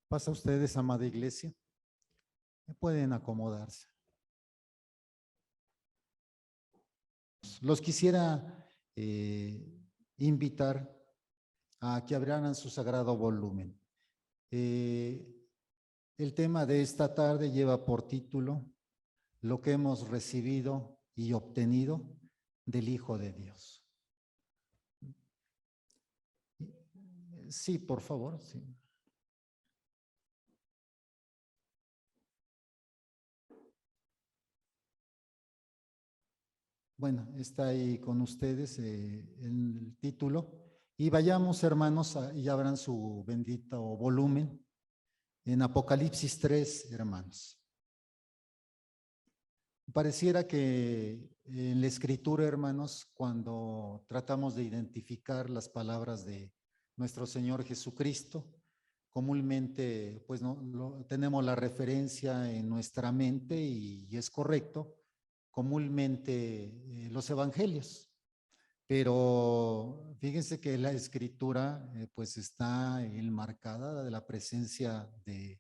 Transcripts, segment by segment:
Pasa ustedes, amada iglesia. Pueden acomodarse. Los quisiera invitar a que abrieran su sagrado volumen. El tema de esta tarde lleva por título lo que hemos recibido y obtenido del Hijo de Dios. Sí, por favor, sí. Bueno, está ahí con ustedes el título. Y vayamos, hermanos, y abran su bendito volumen en Apocalipsis 3, hermanos. Pareciera que en la Escritura, hermanos, cuando tratamos de identificar las palabras de nuestro Señor Jesucristo, comúnmente pues tenemos la referencia en nuestra mente y es correcto, comúnmente los evangelios. Pero fíjense que la Escritura pues está enmarcada de la presencia del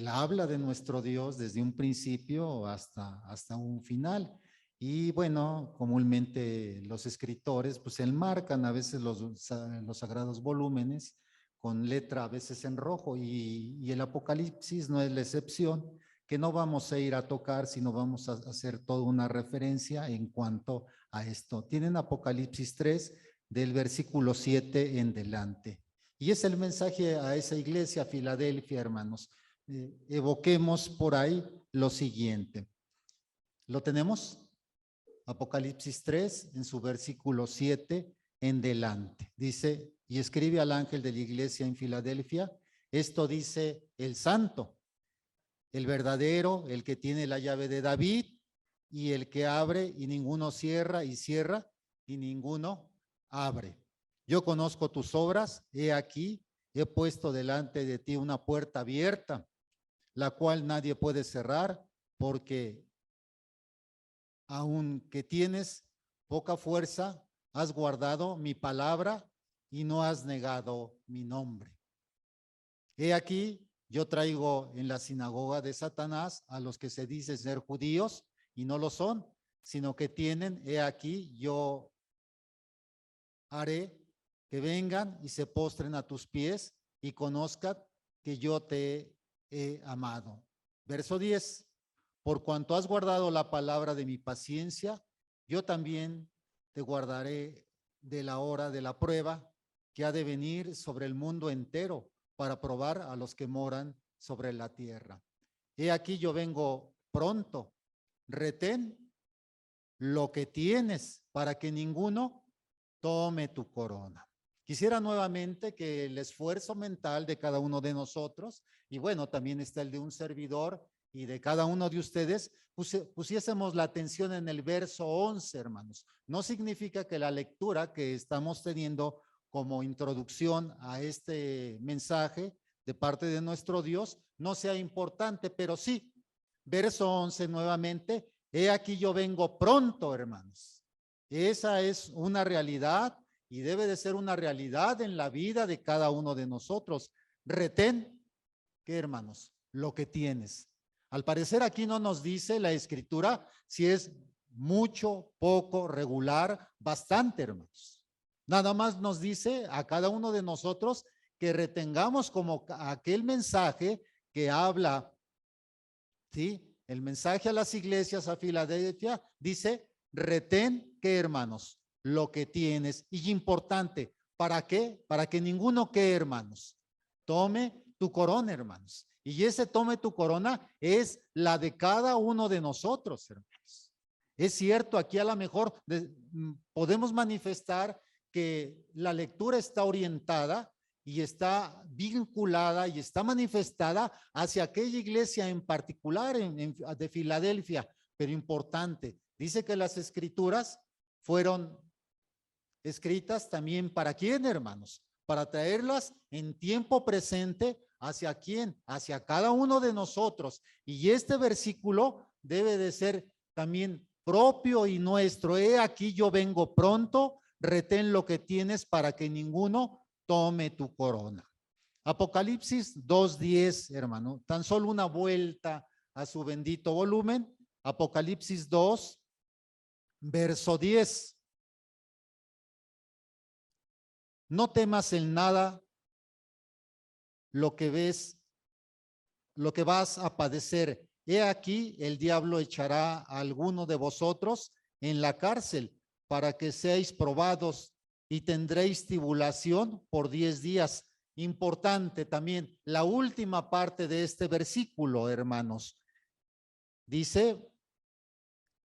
habla de nuestro Dios desde un principio hasta un final. Y bueno, comúnmente los escritores pues enmarcan a veces los sagrados volúmenes con letra a veces en rojo y el Apocalipsis no es la excepción, que no vamos a ir a tocar, sino vamos a hacer toda una referencia en cuanto a esto. Tienen Apocalipsis 3 del versículo 7 en delante. Y es el mensaje a esa iglesia, a Filadelfia, hermanos. Evoquemos por ahí lo siguiente. ¿Lo tenemos? Apocalipsis 3, en su versículo 7 en delante. Dice, y escribe al ángel de la iglesia en Filadelfia, esto dice el santo, el verdadero, el que tiene la llave de David, y el que abre y ninguno cierra, y cierra y ninguno abre. Yo conozco tus obras, he aquí, he puesto delante de ti una puerta abierta, la cual nadie puede cerrar, porque aunque tienes poca fuerza, has guardado mi palabra y no has negado mi nombre. He aquí, yo traigo en la sinagoga de Satanás a los que se dicen ser judíos y no lo son, sino que tienen, he aquí, yo haré que vengan y se postren a tus pies y conozcan que yo te he amado. Verso 10, por cuanto has guardado la palabra de mi paciencia, yo también te guardaré de la hora de la prueba que ha de venir sobre el mundo entero para probar a los que moran sobre la tierra. He aquí yo vengo pronto, retén lo que tienes para que ninguno tome tu corona. Quisiera nuevamente que el esfuerzo mental de cada uno de nosotros, y bueno, también está el de un servidor y de cada uno de ustedes, pusiésemos la atención en el verso 11, hermanos. No significa que la lectura que estamos teniendo como introducción a este mensaje de parte de nuestro Dios no sea importante, pero sí, verso 11 nuevamente, he aquí yo vengo pronto, hermanos. Esa es una realidad y debe de ser una realidad en la vida de cada uno de nosotros. Retén, ¿qué, hermanos? Lo que tienes. Al parecer aquí no nos dice la Escritura si es mucho, poco, regular, bastante, hermanos. Nada más nos dice a cada uno de nosotros que retengamos como aquel mensaje que habla, ¿sí? El mensaje a las iglesias a Filadelfia dice, retén, ¿qué, hermanos? Lo que tienes. Y importante, ¿para qué? Para que ninguno, ¿qué, hermanos? Tome tu corona, hermanos. Y ese tome tu corona es la de cada uno de nosotros, hermanos. Es cierto, aquí a lo mejor podemos manifestar que la lectura está orientada y está vinculada y está manifestada hacia aquella iglesia en particular de Filadelfia, pero importante. Dice que las escrituras fueron escritas también para quién, hermanos, para traerlas en tiempo presente hacia quién, hacia cada uno de nosotros. Y este versículo debe de ser también propio y nuestro. He aquí yo vengo pronto, retén lo que tienes para que ninguno tome tu corona. Apocalipsis 2:10, hermano. Tan solo una vuelta a su bendito volumen. Apocalipsis 2, verso 10. No temas en nada lo que ves, lo que vas a padecer. He aquí, el diablo echará a alguno de vosotros en la cárcel para que seáis probados y tendréis tribulación por 10 días. Importante también la última parte de este versículo, hermanos. Dice,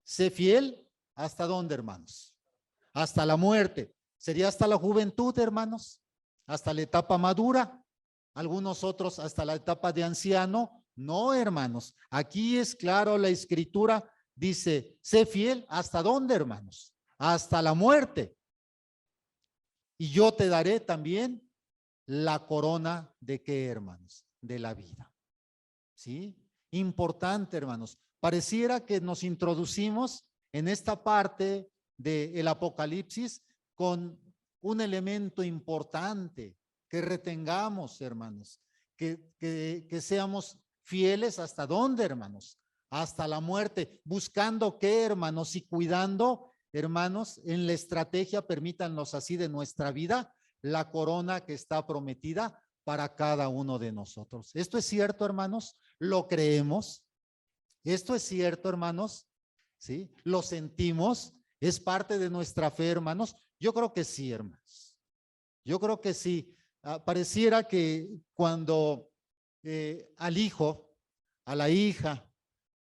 sé fiel, ¿hasta dónde, hermanos? Hasta la muerte. ¿Sería hasta la juventud, hermanos? ¿Hasta la etapa madura? Algunos otros hasta la etapa de anciano. No, hermanos. Aquí es claro, la escritura dice, sé fiel, ¿hasta dónde, hermanos? Hasta la muerte. Y yo te daré también la corona de qué, hermanos, de la vida. ¿Sí? Importante, hermanos. Pareciera que nos introducimos en esta parte del Apocalipsis con un elemento importante que retengamos, hermanos, que seamos fieles hasta dónde, hermanos, hasta la muerte, buscando qué, hermanos, y cuidando, hermanos, en la estrategia, permítanos así, de nuestra vida, la corona que está prometida para cada uno de nosotros. ¿Esto es cierto, hermanos? ¿Lo creemos? ¿Esto es cierto, hermanos? ¿Sí? ¿Lo sentimos? ¿Es parte de nuestra fe, hermanos? Yo creo que sí, hermanos. Yo creo que sí. Pareciera que cuando al hijo, a la hija,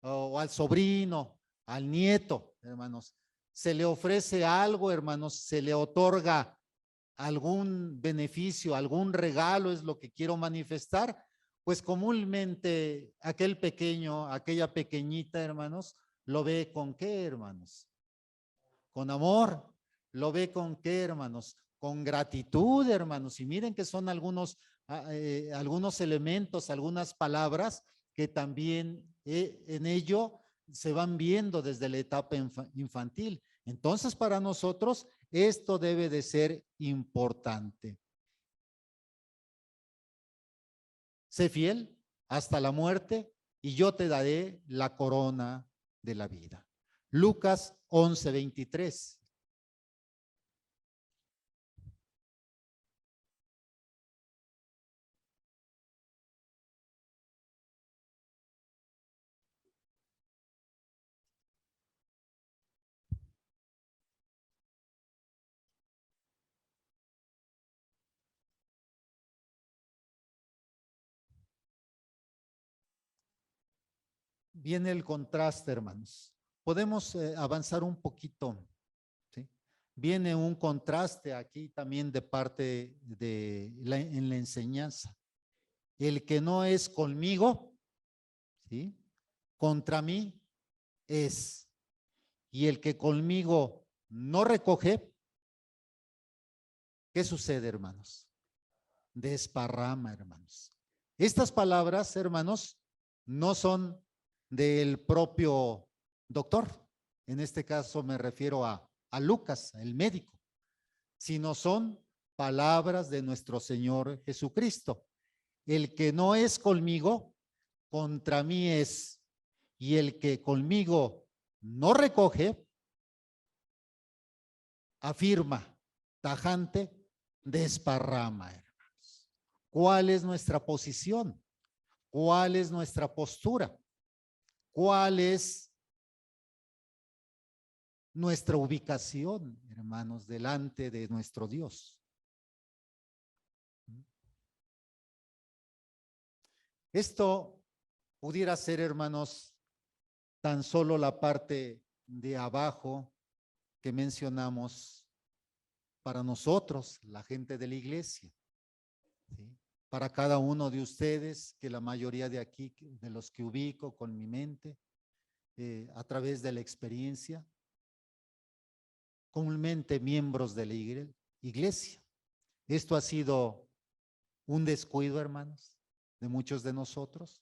o al sobrino, al nieto, hermanos, se le ofrece algo, hermanos, se le otorga algún beneficio, algún regalo, es lo que quiero manifestar, pues comúnmente aquel pequeño, aquella pequeñita, hermanos, lo ve con qué, hermanos, con amor. Lo ve con qué, hermanos, con gratitud, hermanos. Y miren que son algunos elementos, algunas palabras que también en ello se van viendo desde la etapa infantil. Entonces, para nosotros esto debe de ser importante. Sé fiel hasta la muerte y yo te daré la corona de la vida. Lucas 11:23. Viene el contraste, hermanos. Podemos avanzar un poquito, ¿sí? Viene un contraste aquí también de parte en la enseñanza. El que no es conmigo, ¿sí? Contra mí es. Y el que conmigo no recoge, ¿qué sucede, hermanos? Desparrama, hermanos. Estas palabras, hermanos, no son del propio doctor. En este caso me refiero a Lucas, el médico, sino son palabras de nuestro Señor Jesucristo. El que no es conmigo, contra mí es. Y el que conmigo no recoge, afirma, tajante, desparrama, hermanos. ¿Cuál es nuestra posición? ¿Cuál es nuestra postura? ¿Cuál es nuestra ubicación, hermanos, delante de nuestro Dios? Esto pudiera ser, hermanos, tan solo la parte de abajo que mencionamos para nosotros, la gente de la iglesia, ¿sí? Para cada uno de ustedes, que la mayoría de aquí, de los que ubico con mi mente, a través de la experiencia, comúnmente miembros de la iglesia. Esto ha sido un descuido, hermanos, de muchos de nosotros.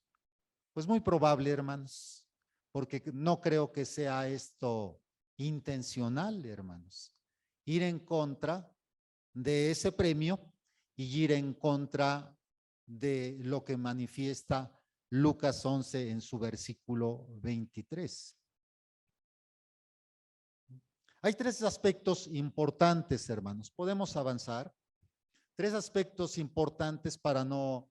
Pues muy probable, hermanos, porque no creo que sea esto intencional, hermanos. Ir en contra de ese premio y ir en contra de lo que manifiesta Lucas 11 en su versículo 23. Hay tres aspectos importantes, hermanos. Podemos avanzar. Tres aspectos importantes para no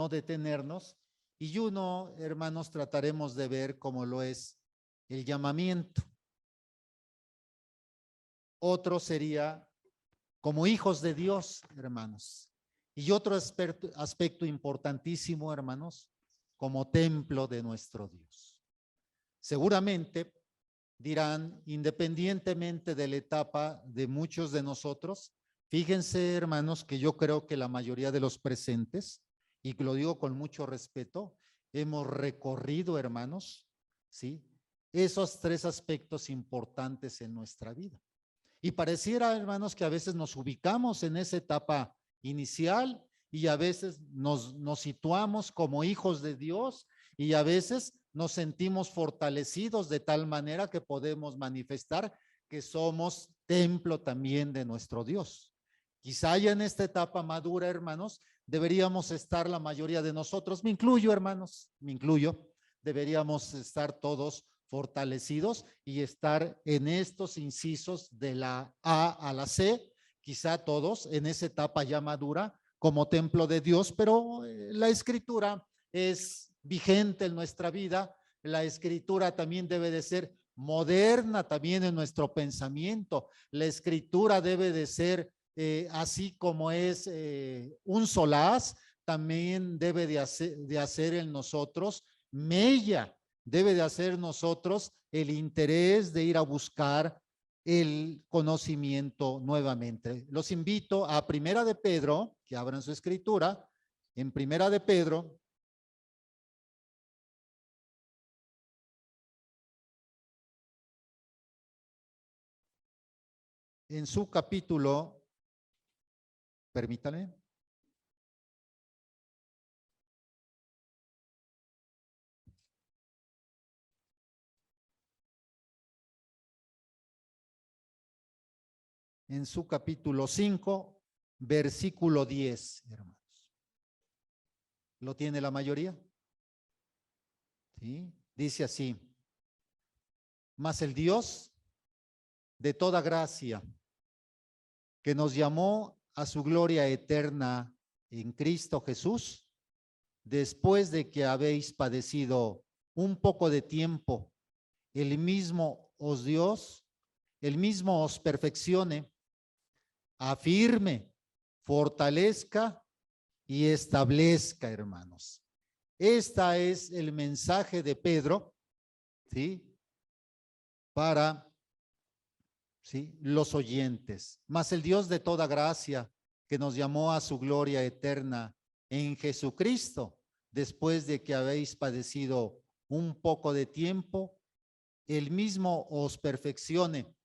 detenernos. Y uno, hermanos, trataremos de ver cómo lo es el llamamiento. Otro sería como hijos de Dios, hermanos. Y otro aspecto importantísimo, hermanos, como templo de nuestro Dios. Seguramente dirán, independientemente de la etapa de muchos de nosotros, fíjense, hermanos, que yo creo que la mayoría de los presentes, y lo digo con mucho respeto, hemos recorrido, hermanos, ¿sí?, esos tres aspectos importantes en nuestra vida. Y pareciera, hermanos, que a veces nos ubicamos en esa etapa inicial y a veces nos situamos como hijos de Dios y a veces nos sentimos fortalecidos de tal manera que podemos manifestar que somos templo también de nuestro Dios. Quizá ya en esta etapa madura, hermanos, deberíamos estar la mayoría de nosotros, me incluyo, hermanos, me incluyo, deberíamos estar todos fortalecidos y estar en estos incisos de la A a la C, quizá todos en esa etapa ya madura como templo de Dios, pero la escritura es vigente en nuestra vida, la escritura también debe de ser moderna también en nuestro pensamiento, la escritura debe de ser así como es un solaz, también debe de hacer en nosotros mella, debe de hacer nosotros el interés de ir a buscar el conocimiento nuevamente. Los invito a Primera de Pedro, que abran su escritura, en Primera de Pedro, en su capítulo, permítanme, en su capítulo 5, versículo 10, hermanos. ¿Lo tiene la mayoría? ¿Sí? Dice así: mas el Dios de toda gracia, que nos llamó a su gloria eterna en Cristo Jesús, después de que habéis padecido un poco de tiempo, el mismo os perfeccione, afirme, fortalezca y establezca, hermanos. Este es el mensaje de Pedro, ¿sí?, para, ¿sí?, los oyentes. Mas el Dios de toda gracia, que nos llamó a su gloria eterna en Jesucristo, después de que habéis padecido un poco de tiempo, el mismo os perfeccione,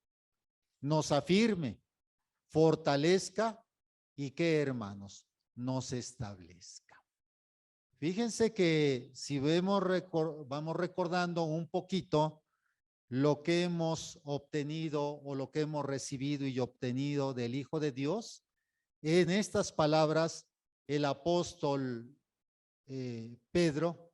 nos afirme, fortalezca y que, hermanos, nos establezca. Fíjense que si vamos recordando un poquito lo que hemos obtenido o lo que hemos recibido y obtenido del Hijo de Dios, en estas palabras el apóstol Pedro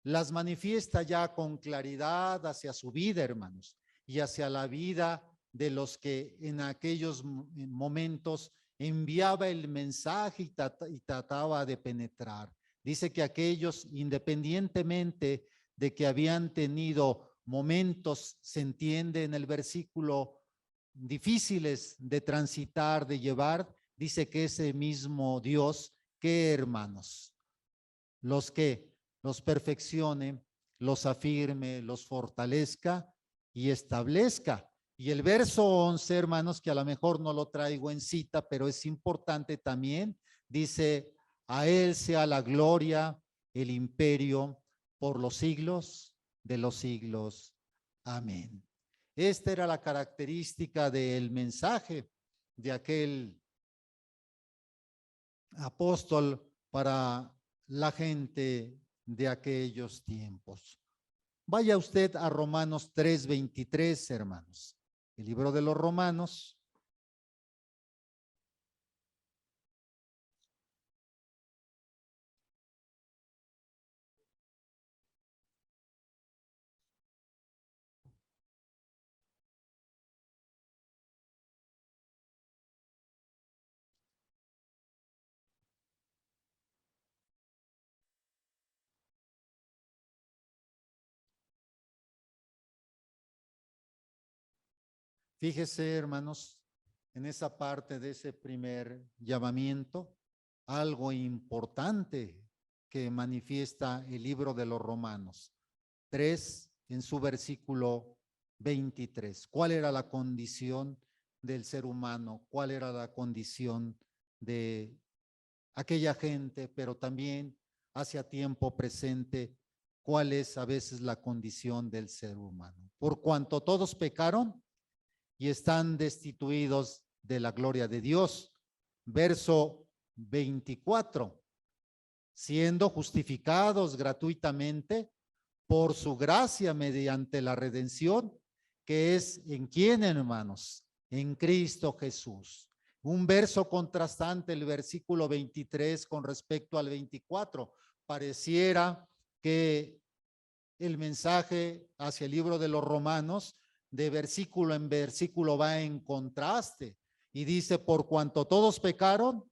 las manifiesta ya con claridad hacia su vida, hermanos, y hacia la vida de los que en aquellos momentos enviaba el mensaje y trataba de penetrar. Dice que aquellos, independientemente de que habían tenido momentos, se entiende en el versículo, difíciles de transitar, de llevar, dice que ese mismo Dios, ¿qué, hermanos? Los que los perfeccione, los afirme, los fortalezca y establezca. Y el verso 11, hermanos, que a lo mejor no lo traigo en cita, pero es importante también, dice: a él sea la gloria, el imperio, por los siglos de los siglos. Amén. Esta era la característica del mensaje de aquel apóstol para la gente de aquellos tiempos. Vaya usted a Romanos 3:23, hermanos. El libro de los Romanos. Fíjese, hermanos, en esa parte de ese primer llamamiento, algo importante que manifiesta el libro de los Romanos 3 en su versículo 23. ¿Cuál era la condición del ser humano? ¿Cuál era la condición de aquella gente, pero también hacia tiempo presente, cuál es a veces la condición del ser humano? Por cuanto todos pecaron y están destituidos de la gloria de Dios. Verso 24. Siendo justificados gratuitamente por su gracia mediante la redención, que es en quién, hermanos, en Cristo Jesús. Un verso contrastante, el versículo 23 con respecto al 24. Pareciera que el mensaje hacia el libro de los Romanos, de versículo en versículo, va en contraste y dice: por cuanto todos pecaron.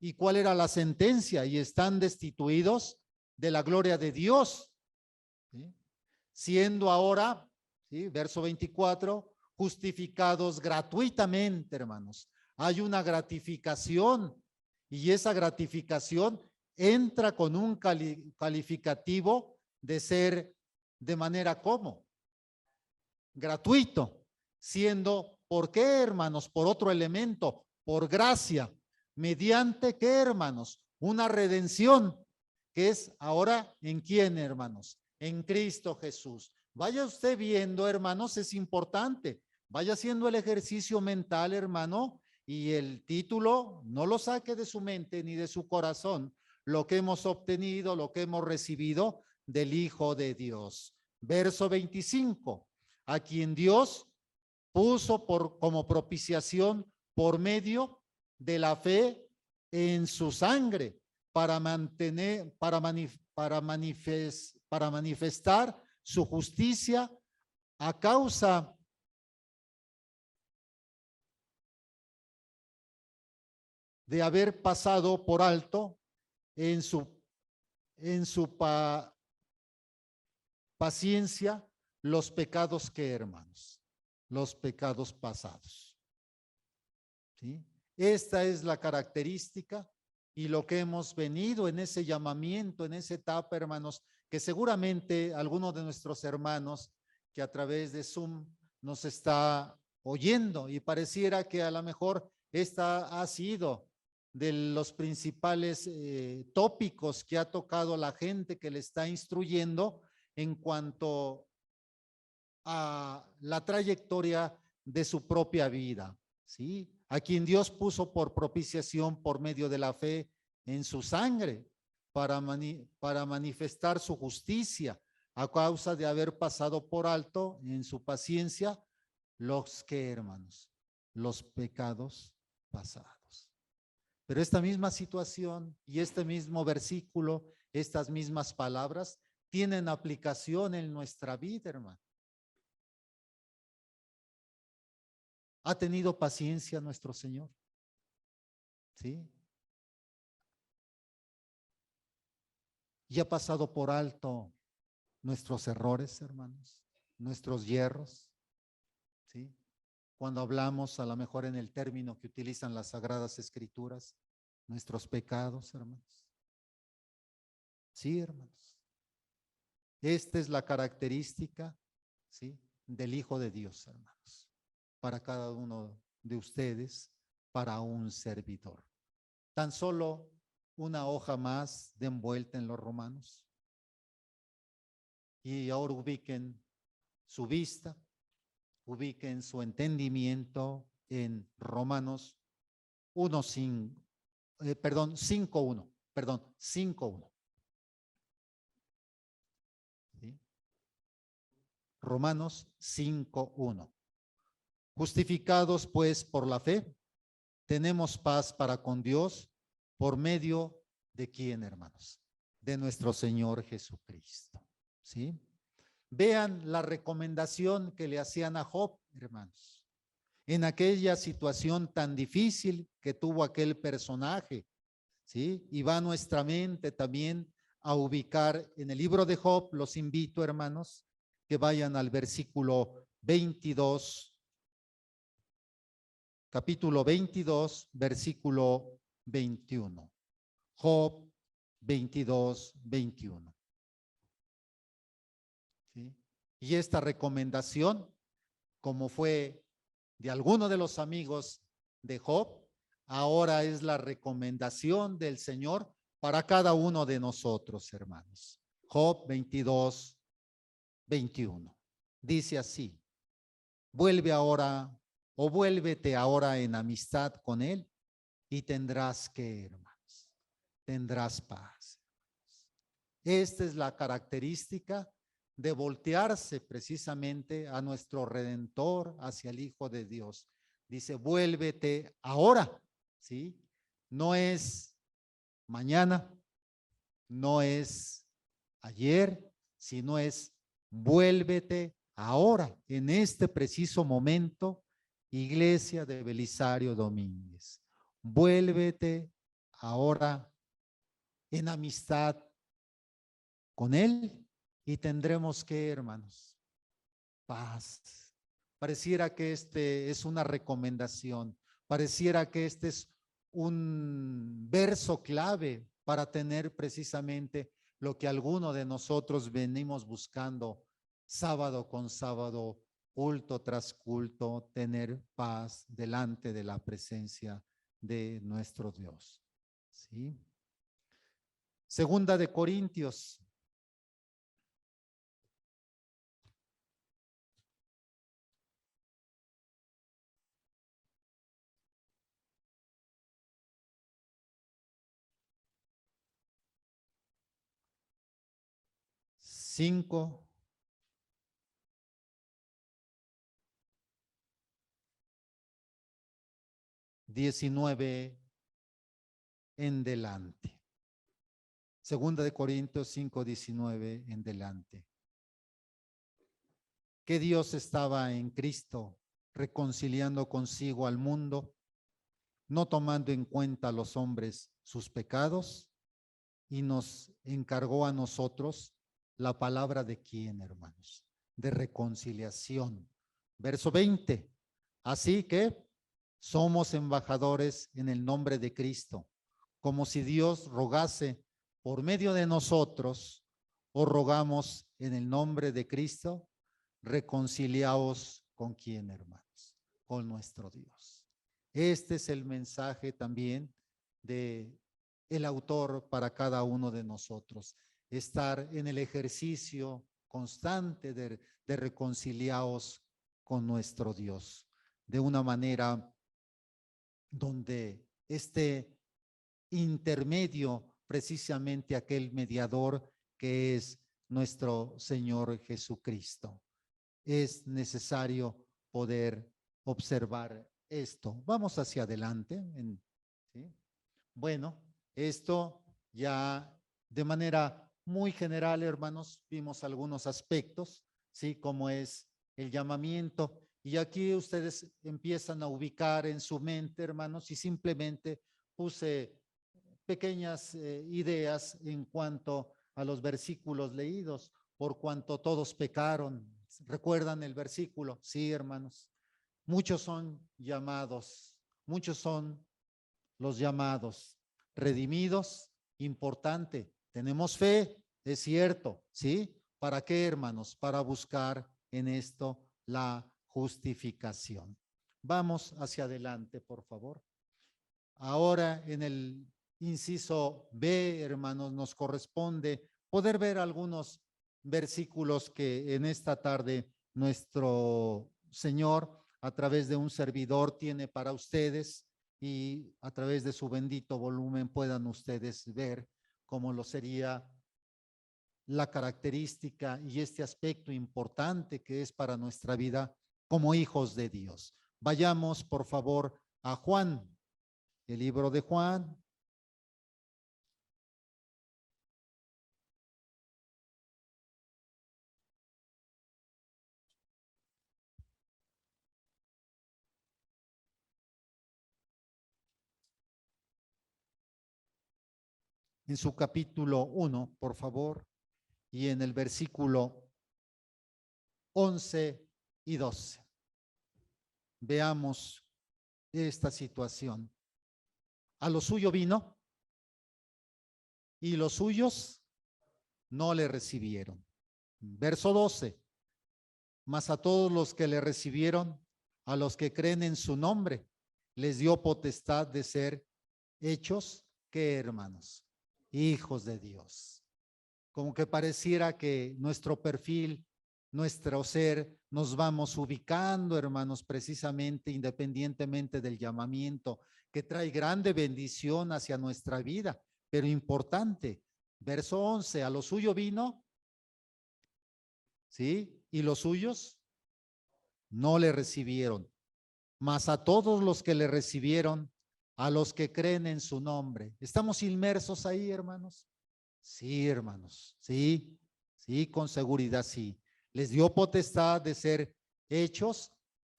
¿Y cuál era la sentencia? Y están destituidos de la gloria de Dios, ¿sí? Siendo ahora, ¿sí? Verso 24, justificados gratuitamente, hermanos. Hay una gratificación y esa gratificación entra con un calificativo de ser de manera como gratuito, siendo, ¿por qué, hermanos? Por otro elemento, por gracia. ¿Mediante qué, hermanos? Una redención, que es ahora ¿en quién, hermanos? En Cristo Jesús. Vaya usted viendo, hermanos, es importante. Vaya haciendo el ejercicio mental, hermano, y el título no lo saque de su mente ni de su corazón, lo que hemos obtenido, lo que hemos recibido del Hijo de Dios. Verso 25, a quien Dios puso como propiciación por medio de la fe en su sangre para manifestar su justicia a causa de haber pasado por alto en su paciencia los pecados que, hermanos, los pecados pasados. ¿Sí? Esta es la característica y lo que hemos venido en ese llamamiento, en esa etapa, hermanos, que seguramente algunos de nuestros hermanos que a través de Zoom nos está oyendo y pareciera que a lo mejor esta ha sido de los principales tópicos que ha tocado la gente que le está instruyendo en cuanto a la trayectoria de su propia vida, ¿sí? A quien Dios puso por propiciación por medio de la fe en su sangre para manifestar su justicia a causa de haber pasado por alto en su paciencia los que, hermanos, los pecados pasados. Pero esta misma situación y este mismo versículo, estas mismas palabras tienen aplicación en nuestra vida, hermano. ¿Ha tenido paciencia nuestro Señor? ¿Sí? ¿Y ha pasado por alto nuestros errores, hermanos? Nuestros hierros, ¿sí? Cuando hablamos, a lo mejor en el término que utilizan las Sagradas Escrituras, nuestros pecados, hermanos. Sí, hermanos. Esta es la característica, ¿sí?, del Hijo de Dios, hermanos. Para cada uno de ustedes, para un servidor. Tan solo una hoja más de envuelta en los Romanos. Y ahora ubiquen su vista, ubiquen su entendimiento en Romanos 5:1. ¿Sí? Romanos 5:1. Justificados pues por la fe, tenemos paz para con Dios por medio de quién, hermanos, de nuestro Señor Jesucristo. ¿Sí? Vean la recomendación que le hacían a Job, hermanos, en aquella situación tan difícil que tuvo aquel personaje. ¿Sí? Y va nuestra mente también a ubicar en el libro de Job. Los invito, hermanos, que vayan al versículo 22 capítulo 22, versículo 21. Job 22, 21. ¿Sí? Y esta recomendación, como fue de alguno de los amigos de Job, ahora es la recomendación del Señor para cada uno de nosotros, hermanos. Job 22, 21. Dice así: vuelve ahora o vuélvete ahora en amistad con él y tendrás que, hermanos, tendrás paz. Esta es la característica de voltearse precisamente a nuestro Redentor, hacia el Hijo de Dios. Dice, vuélvete ahora, ¿sí? No es mañana, no es ayer, sino es vuélvete ahora, en este preciso momento, Iglesia de Belisario Domínguez. Vuélvete ahora en amistad con Él y tendremos que, hermanos, paz. Pareciera que este es una recomendación, pareciera que este es un verso clave para tener precisamente lo que alguno de nosotros venimos buscando sábado con sábado, culto tras culto, tener paz delante de la presencia de nuestro Dios. ¿Sí? Segunda de Corintios. Cinco, 19 en delante. Segunda de Corintios 5, 19 en delante. Que Dios estaba en Cristo reconciliando consigo al mundo, no tomando en cuenta a los hombres sus pecados, y nos encargó a nosotros la palabra de quién, hermanos, de reconciliación. Verso 20. Así que somos embajadores en el nombre de Cristo, como si Dios rogase por medio de nosotros, o rogamos en el nombre de Cristo, reconciliaos con quién, hermanos, con nuestro Dios. Este es el mensaje también de el autor para cada uno de nosotros, estar en el ejercicio constante de reconciliaos con nuestro Dios, de una manera donde este intermedio, precisamente aquel mediador que es nuestro Señor Jesucristo. Es necesario poder observar esto. Vamos hacia adelante. ¿Sí? Bueno, esto ya de manera muy general, hermanos, vimos algunos aspectos, ¿sí? Como es el llamamiento. Y aquí ustedes empiezan a ubicar en su mente, hermanos, y simplemente puse pequeñas ideas en cuanto a los versículos leídos, por cuanto todos pecaron. ¿Recuerdan el versículo? Sí, hermanos. Muchos son llamados, muchos son los llamados, redimidos, importante. Tenemos fe, es cierto, ¿sí? ¿Para qué, hermanos? Para buscar en esto la justificación. Vamos hacia adelante, por favor. Ahora en el inciso B, hermanos, nos corresponde poder ver algunos versículos que en esta tarde nuestro Señor a través de un servidor tiene para ustedes, y a través de su bendito volumen puedan ustedes ver cómo lo sería la característica y este aspecto importante que es para nuestra vida como hijos de Dios. Vayamos, por favor, a Juan, el libro de Juan. En su capítulo 1, por favor, y en el versículo 11 y 12. Veamos esta situación. A lo suyo vino y los suyos no le recibieron. Verso 12. Mas a todos los que le recibieron, a los que creen en su nombre, les dio potestad de ser hechos, ¿qué, hermanos? Hijos de Dios. Como que pareciera que nuestro perfil, nuestro ser, nos vamos ubicando, hermanos, precisamente independientemente del llamamiento que trae grande bendición hacia nuestra vida, pero importante. Verso 11, a lo suyo vino, ¿sí? Y los suyos no le recibieron. Mas a todos los que le recibieron, a los que creen en su nombre. ¿Estamos inmersos ahí, hermanos? Sí, hermanos, sí, sí, con seguridad sí. Les dio potestad de ser hechos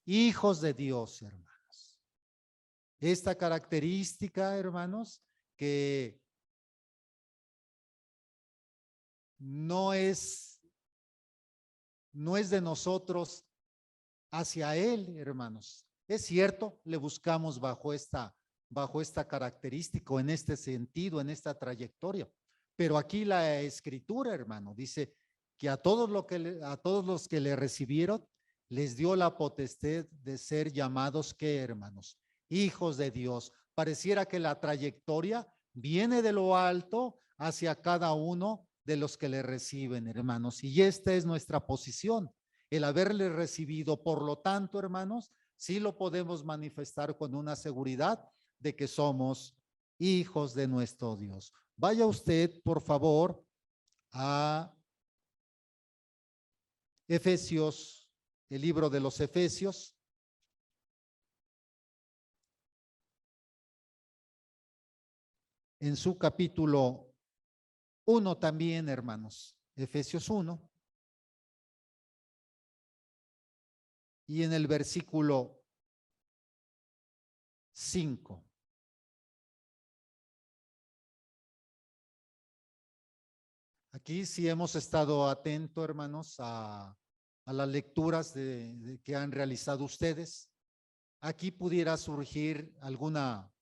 hijos de Dios, hermanos. Esta característica, hermanos, que no es de nosotros hacia Él, hermanos. Es cierto, le buscamos bajo esta característica, en este sentido, en esta trayectoria. Pero aquí la Escritura, hermano, dice que a todos los que le recibieron, les dio la potestad de ser llamados, ¿qué, hermanos? Hijos de Dios. Pareciera que la trayectoria viene de lo alto hacia cada uno de los que le reciben, hermanos. Y esta es nuestra posición, el haberle recibido. Por lo tanto, hermanos, sí lo podemos manifestar con una seguridad de que somos hijos de nuestro Dios. Vaya usted, por favor, a Efesios, el libro de los Efesios. En su capítulo 1 también, hermanos, Efesios 1. Y en el versículo 5. Aquí sí hemos estado atentos, hermanos, a las lecturas que han realizado ustedes. Aquí pudiera surgir alguna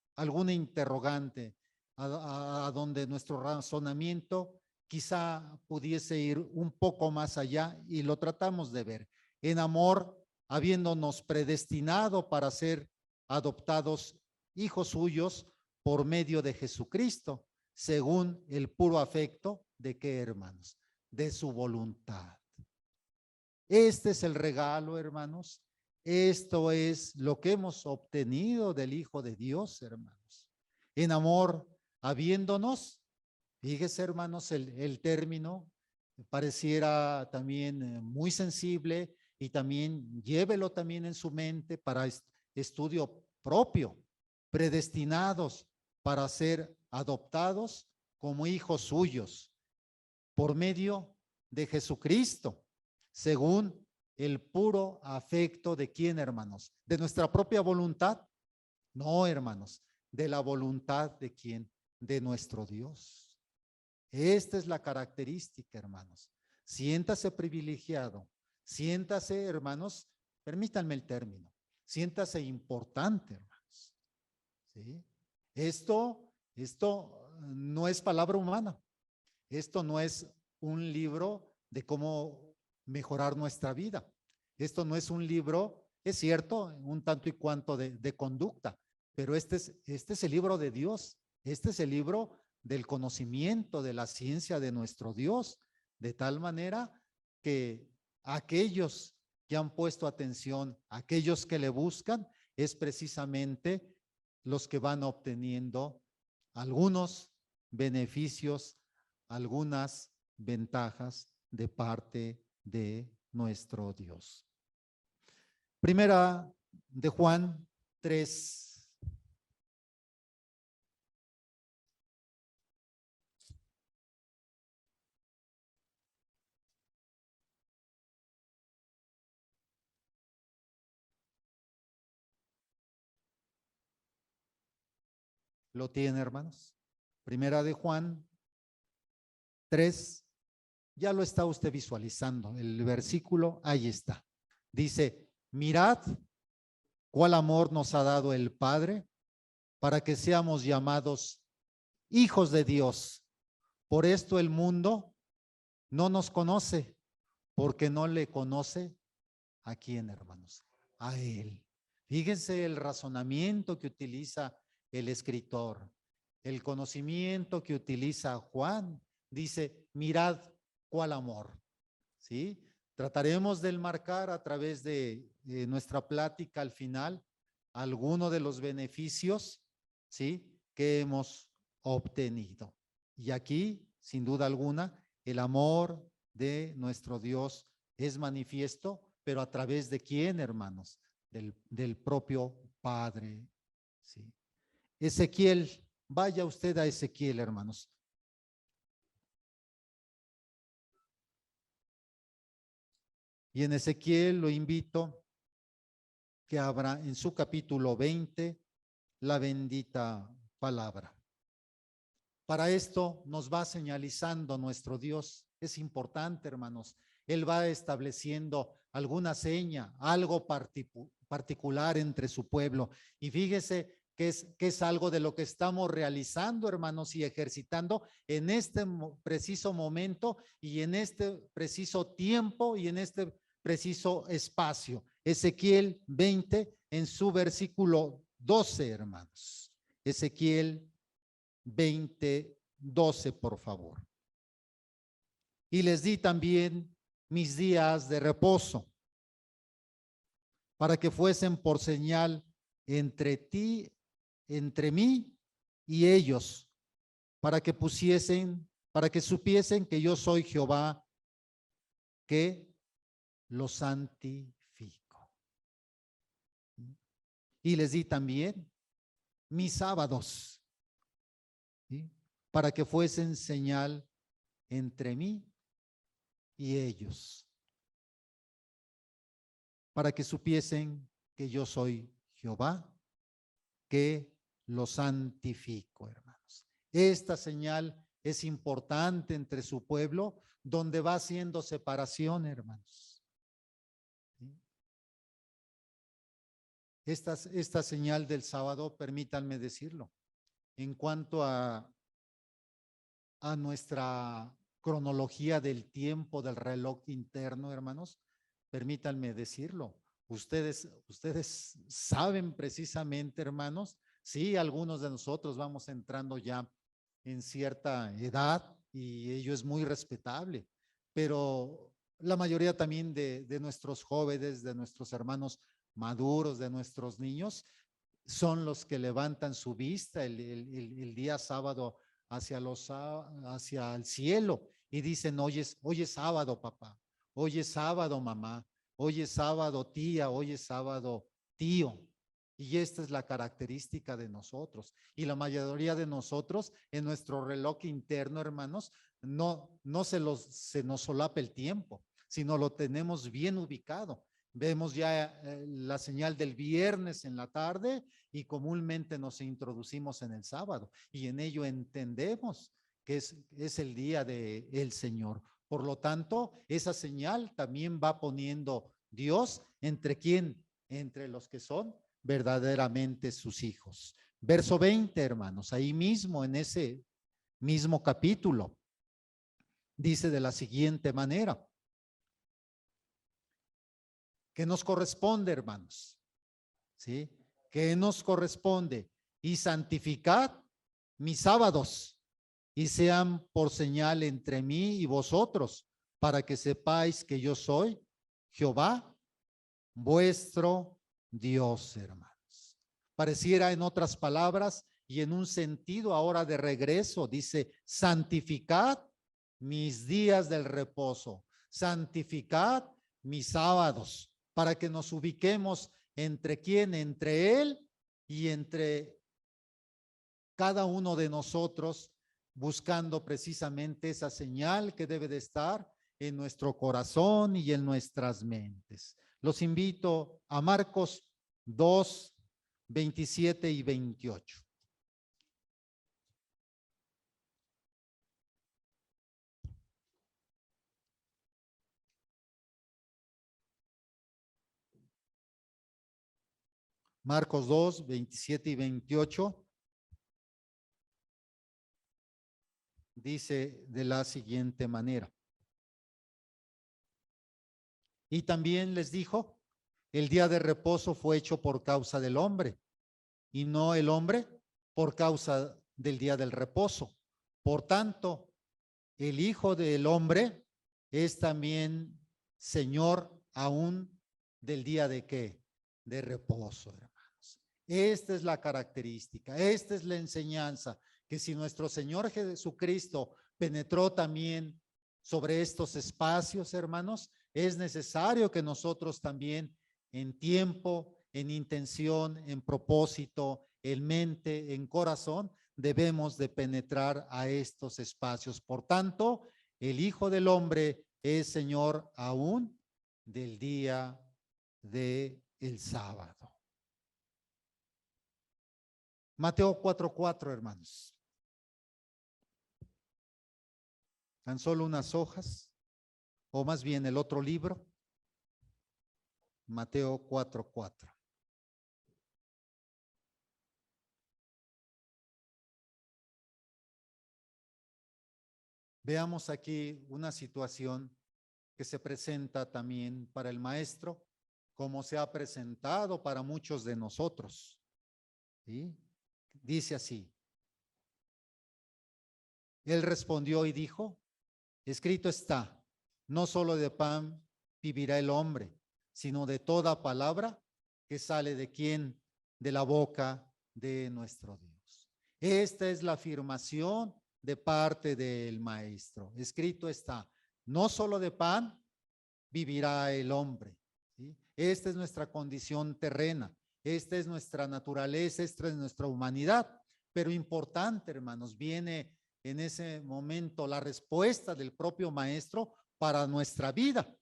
interrogante a donde nuestro razonamiento quizá pudiese ir un poco más allá, y lo tratamos de ver. En amor, habiéndonos predestinado para ser adoptados hijos suyos por medio de Jesucristo, según el puro afecto de qué, hermanos, de su voluntad. Este es el regalo, hermanos. Esto es lo que hemos obtenido del Hijo de Dios, hermanos. En amor, habiéndonos, fíjese, hermanos, el término pareciera también muy sensible, y también llévelo también en su mente para estudio propio, predestinados para ser adoptados como hijos suyos por medio de Jesucristo, según el puro afecto de quién, hermanos, de nuestra propia voluntad. No, hermanos, de la voluntad de quién, de nuestro Dios. Esta es la característica, hermanos. Siéntase privilegiado, siéntase, hermanos, permítanme el término, siéntase importante, hermanos. ¿Sí? Esto no es palabra humana. Esto no es un libro de cómo mejorar nuestra vida. Esto no es un libro, es cierto, un tanto y cuanto de conducta, pero este es el libro de Dios. Este es el libro del conocimiento, de la ciencia de nuestro Dios, de tal manera que aquellos que han puesto atención, aquellos que le buscan, es precisamente los que van obteniendo algunos beneficios, algunas ventajas de parte de nuestro Dios. Primera de Juan 3. ¿Lo tiene, hermanos? Primera de Juan 3. Ya lo está usted visualizando. El versículo, ahí está. Dice, mirad cuál amor nos ha dado el Padre para que seamos llamados hijos de Dios. Por esto el mundo no nos conoce, porque no le conoce a quién, hermanos, a Él. Fíjense el razonamiento que utiliza el escritor, el conocimiento que utiliza Juan. Dice, mirad cuál amor, ¿sí? Trataremos de enmarcar a través de nuestra plática al final alguno de los beneficios, ¿sí?, que hemos obtenido. Y aquí, sin duda alguna, el amor de nuestro Dios es manifiesto, pero a través de quién, hermanos, del propio Padre, ¿sí? Ezequiel, vaya usted a Ezequiel, hermanos. Y en Ezequiel lo invito que abra en su capítulo 20 la bendita palabra. Para esto nos va señalizando nuestro Dios. Es importante, hermanos. Él va estableciendo alguna seña, algo particular entre su pueblo. Y fíjese que es algo de lo que estamos realizando, hermanos, y ejercitando en este preciso momento y en este preciso tiempo y en este preciso espacio. Ezequiel 20 en su versículo 12, hermanos. Ezequiel 20:12, por favor. Y les di también mis días de reposo, para que fuesen por señal entre ti, entre mí y ellos, para que supiesen que yo soy Jehová, que los santifico. Y les di también mis sábados, ¿sí?, para que fuesen señal entre mí y ellos, para que supiesen que yo soy Jehová, que los santifico, hermanos. Esta señal es importante entre su pueblo, donde va haciendo separación, hermanos. ¿Sí? Esta señal del sábado, permítanme decirlo, en cuanto a nuestra cronología del tiempo del reloj interno, hermanos, permítanme decirlo. Ustedes saben precisamente, hermanos, sí, algunos de nosotros vamos entrando ya en cierta edad y ello es muy respetable, pero la mayoría también de nuestros jóvenes, de nuestros hermanos maduros, de nuestros niños, son los que levantan su vista el día sábado hacia el cielo y dicen, hoy es sábado, papá, hoy es sábado, mamá, hoy es sábado, tía, hoy es sábado, tío. Y esta es la característica de nosotros. Y la mayoría de nosotros, en nuestro reloj interno, hermanos, no se nos solapa el tiempo, sino lo tenemos bien ubicado. Vemos ya la señal del viernes en la tarde y comúnmente nos introducimos en el sábado y en ello entendemos que es el día del Señor. Por lo tanto, esa señal también va poniendo Dios entre quién, entre los que son verdaderamente sus hijos. Verso 20, hermanos, ahí mismo en ese mismo capítulo, dice de la siguiente manera: que nos corresponde, hermanos, ¿sí? Que nos corresponde, y santificad mis sábados, y sean por señal entre mí y vosotros, para que sepáis que yo soy Jehová, vuestro Dios, hermanos. Pareciera, en otras palabras y en un sentido ahora de regreso, dice, santificad mis días del reposo, santificad mis sábados, para que nos ubiquemos entre quién, entre Él y entre cada uno de nosotros, buscando precisamente esa señal que debe de estar en nuestro corazón y en nuestras mentes. Los invito a Marcos 2, 27 y 28. Marcos 2, 27 y 28. Dice de la siguiente manera. Y también les dijo, el día de reposo fue hecho por causa del hombre, y no el hombre por causa del día del reposo. Por tanto, el Hijo del Hombre es también Señor aún del día de ¿qué? De reposo, hermanos. Esta es la característica, esta es la enseñanza, que si nuestro Señor Jesucristo penetró también sobre estos espacios, hermanos, es necesario que nosotros también en tiempo, en intención, en propósito, en mente, en corazón, debemos de penetrar a estos espacios. Por tanto, el Hijo del Hombre es Señor aún del día del sábado. Mateo 4:4, hermanos. Tan solo unas hojas, o más bien el otro libro, Mateo 4:4. Veamos aquí una situación que se presenta también para el maestro, como se ha presentado para muchos de nosotros. ¿Sí? Dice así. Él respondió y dijo, escrito está, no solo de pan vivirá el hombre, sino de toda palabra que sale de quién, de la boca de nuestro Dios. Esta es la afirmación de parte del maestro. Escrito está, no solo de pan vivirá el hombre. ¿Sí? Esta es nuestra condición terrena, esta es nuestra naturaleza, esta es nuestra humanidad. Pero importante, hermanos, viene en ese momento la respuesta del propio maestro para nuestra vida,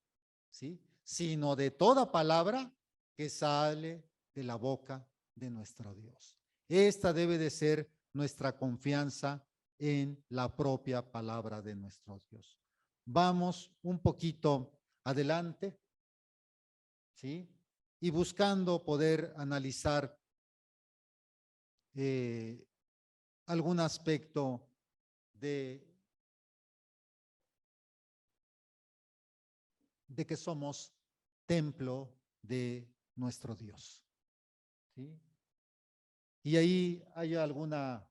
¿sí? Sino de toda palabra que sale de la boca de nuestro Dios. Esta debe de ser nuestra confianza en la propia palabra de nuestro Dios. Vamos un poquito adelante, ¿sí? Y buscando poder analizar algún aspecto de que somos templo de nuestro Dios. ¿Sí? Y ahí hay alguna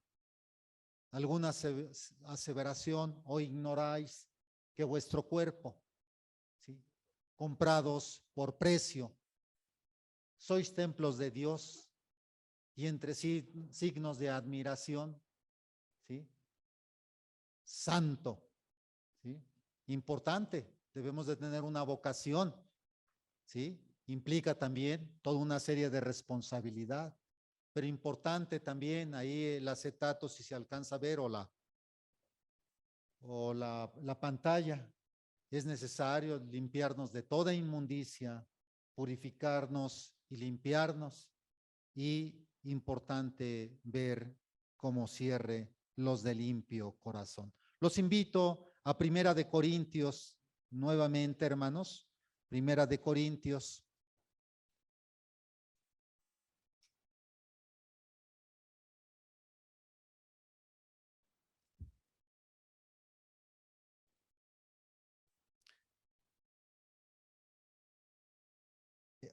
aseveración o ignoráis que vuestro cuerpo, ¿sí? Comprados por precio, sois templos de Dios y entre sí signos de admiración, ¿sí? Santo, ¿sí? Importante, debemos de tener una vocación, ¿sí? Implica también toda una serie de responsabilidad, pero importante también ahí el acetato, si se alcanza a ver, o la pantalla. Es necesario limpiarnos de toda inmundicia, purificarnos y limpiarnos, y importante ver cómo cierre los de limpio corazón. Los invito a Primera de Corintios, nuevamente, hermanos, Primera de Corintios.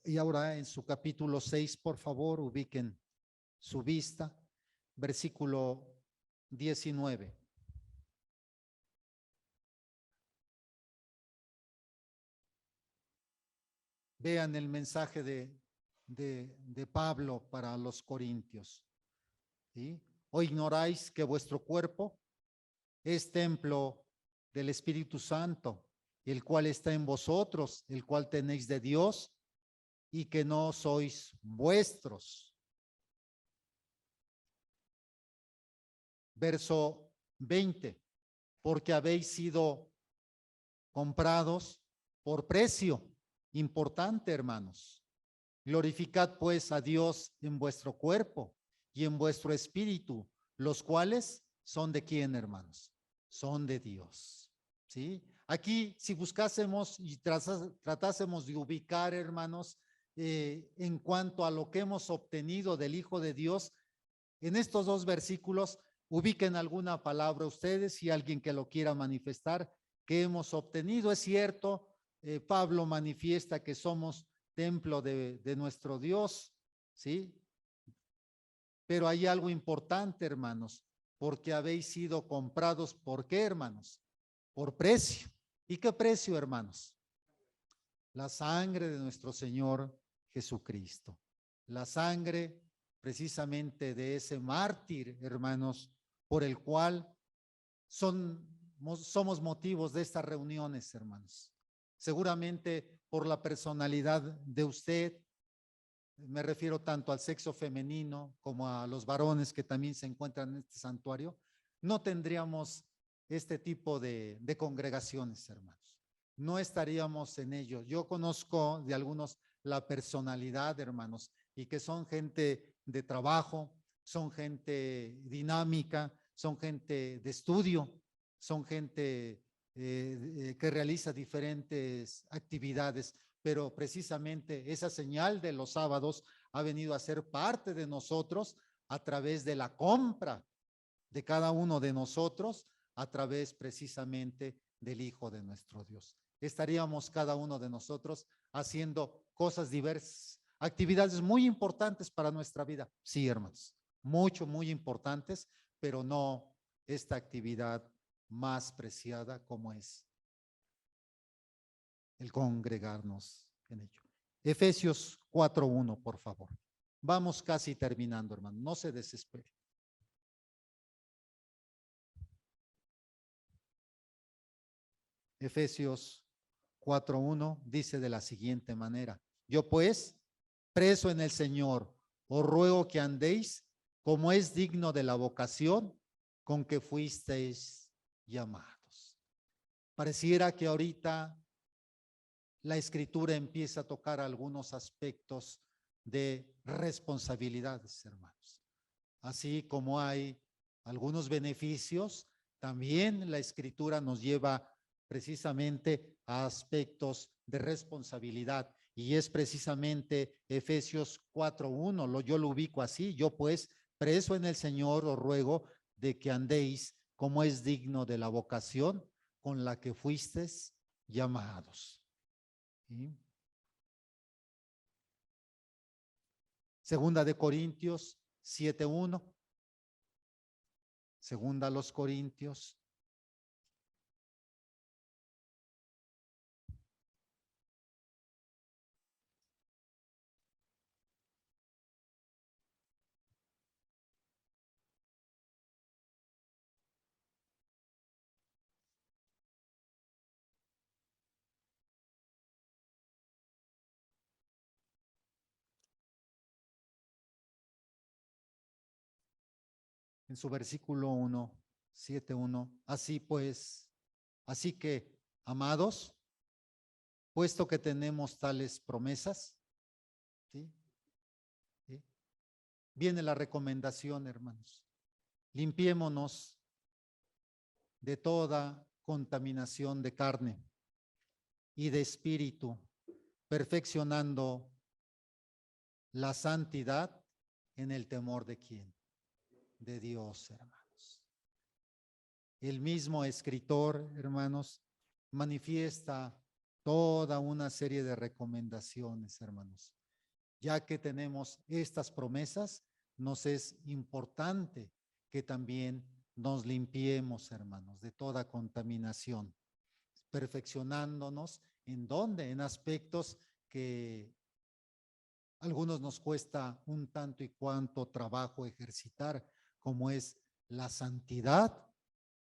Y ahora en su capítulo 6, por favor, ubiquen su vista, versículo 19. Vean el mensaje de Pablo para los corintios. ¿Sí? ¿O ignoráis que vuestro cuerpo es templo del Espíritu Santo, el cual está en vosotros, el cual tenéis de Dios, y que no sois vuestros? Verso 20, porque habéis sido comprados por precio. Importante, hermanos. Glorificad pues a Dios en vuestro cuerpo y en vuestro espíritu, los cuales son de quién, hermanos? Son de Dios. ¿Sí? Aquí, si buscásemos y tratásemos de ubicar, hermanos, en cuanto a lo que hemos obtenido del Hijo de Dios, en estos dos versículos ubiquen alguna palabra ustedes y alguien que lo quiera manifestar que hemos obtenido. Es cierto, Pablo manifiesta que somos templo de nuestro Dios, ¿sí? Pero hay algo importante, hermanos, porque habéis sido comprados, ¿por qué, hermanos? Por precio. ¿Y qué precio, hermanos? La sangre de nuestro Señor Jesucristo. La sangre precisamente de ese mártir, hermanos, por el cual somos motivos de estas reuniones, hermanos. Seguramente por la personalidad de usted, me refiero tanto al sexo femenino como a los varones que también se encuentran en este santuario, no tendríamos este tipo de congregaciones, hermanos. No estaríamos en ello. Yo conozco de algunos la personalidad, hermanos, y que son gente de trabajo, son gente dinámica, son gente de estudio, son gente que realiza diferentes actividades, pero precisamente esa señal de los sábados ha venido a ser parte de nosotros a través de la compra de cada uno de nosotros, a través precisamente del Hijo de nuestro Dios. Estaríamos cada uno de nosotros haciendo cosas diversas, actividades muy importantes para nuestra vida. Sí, hermanos, muy importantes, pero no esta actividad más preciada como es el congregarnos en ello. Efesios 4:1, por favor. Vamos casi terminando, hermano. No se desespere. Efesios 4:1 dice de la siguiente manera: yo pues, preso en el Señor, os ruego que andéis como es digno de la vocación con que fuisteis llamados. Pareciera que ahorita la escritura empieza a tocar algunos aspectos de responsabilidades, hermanos. Así como hay algunos beneficios, también la escritura nos lleva precisamente a aspectos de responsabilidad. Y es precisamente Efesios 4:1, yo lo ubico así: yo pues, preso en el Señor, os ruego de que andéis como es digno de la vocación con la que fuisteis llamados. ¿Sí? Segunda de Corintios 7:1. Segunda a los Corintios. En su versículo 1, 7:1. Así pues, así que, amados, puesto que tenemos tales promesas, ¿sí? ¿Sí? Viene la recomendación, hermanos. Limpiémonos de toda contaminación de carne y de espíritu, perfeccionando la santidad en el temor de quién, de Dios, hermanos. El mismo escritor, hermanos, manifiesta toda una serie de recomendaciones, hermanos. Ya que tenemos estas promesas, nos es importante que también nos limpiemos, hermanos, de toda contaminación, perfeccionándonos en dónde, en aspectos que a algunos nos cuesta un tanto y cuanto trabajo ejercitar, como es la santidad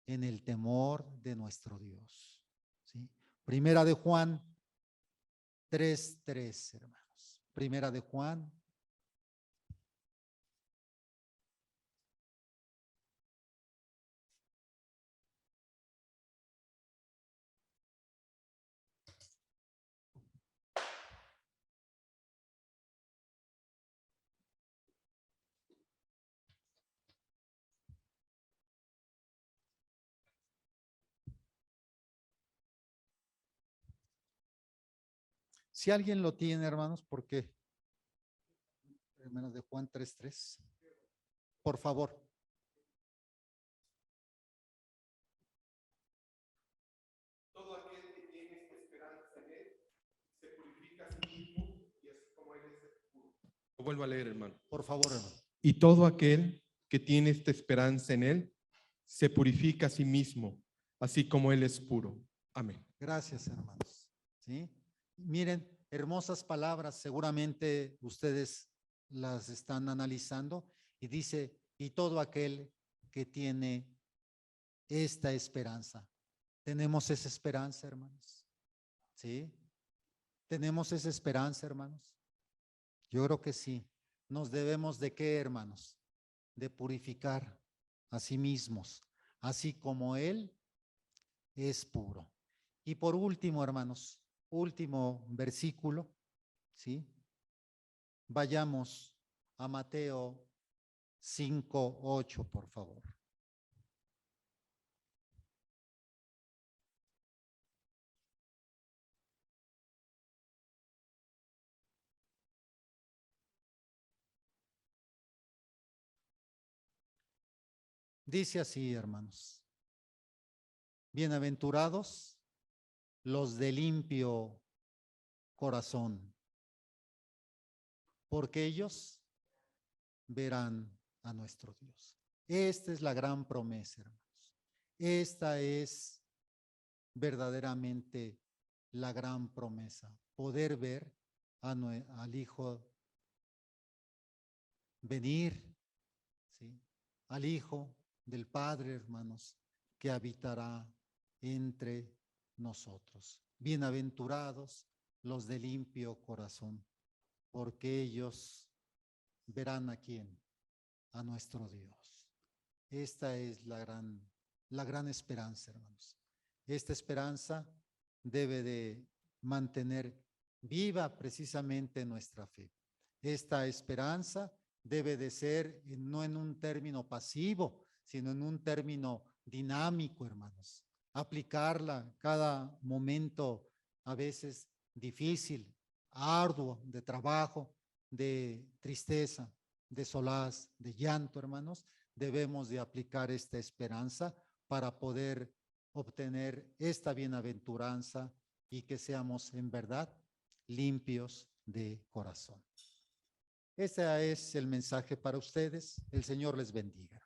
en el temor de nuestro Dios. ¿Sí? Primera de Juan 3:3, hermanos. Primera de Juan. Si alguien lo tiene, hermanos, porque Primera de Juan 3:3. Por favor. Todo aquel que tiene esta esperanza en él se purifica a sí mismo y así como él es puro. Lo vuelvo a leer, hermano. Por favor, hermano. Y todo aquel que tiene esta esperanza en él se purifica a sí mismo, así como él es puro. Amén. Gracias, hermanos. ¿Sí? Miren, hermosas palabras, seguramente ustedes las están analizando y dice, y todo aquel que tiene esta esperanza. ¿Tenemos esa esperanza, hermanos? ¿Sí? ¿Tenemos esa esperanza, hermanos? Yo creo que sí. Nos debemos de qué, hermanos? De purificar a sí mismos, así como Él es puro. Y por último, hermanos, último versículo, ¿sí? Vayamos a Mateo 5:8, por favor. Dice así, hermanos. Bienaventurados los de limpio corazón, porque ellos verán a nuestro Dios. Esta es la gran promesa, hermanos. Esta es verdaderamente la gran promesa, poder ver al Hijo venir, ¿sí? Al Hijo del Padre, hermanos, que habitará entre nosotros. Bienaventurados los de limpio corazón, porque ellos verán a quién, a nuestro Dios. Esta es la gran esperanza, hermanos. Esta esperanza debe de mantener viva precisamente nuestra fe. Esta esperanza debe de ser no en un término pasivo, sino en un término dinámico, hermanos. Aplicarla cada momento a veces difícil, arduo, de trabajo, de tristeza, de solaz, de llanto, hermanos. Debemos de aplicar esta esperanza para poder obtener esta bienaventuranza y que seamos en verdad limpios de corazón. Ese es el mensaje para ustedes. El Señor les bendiga.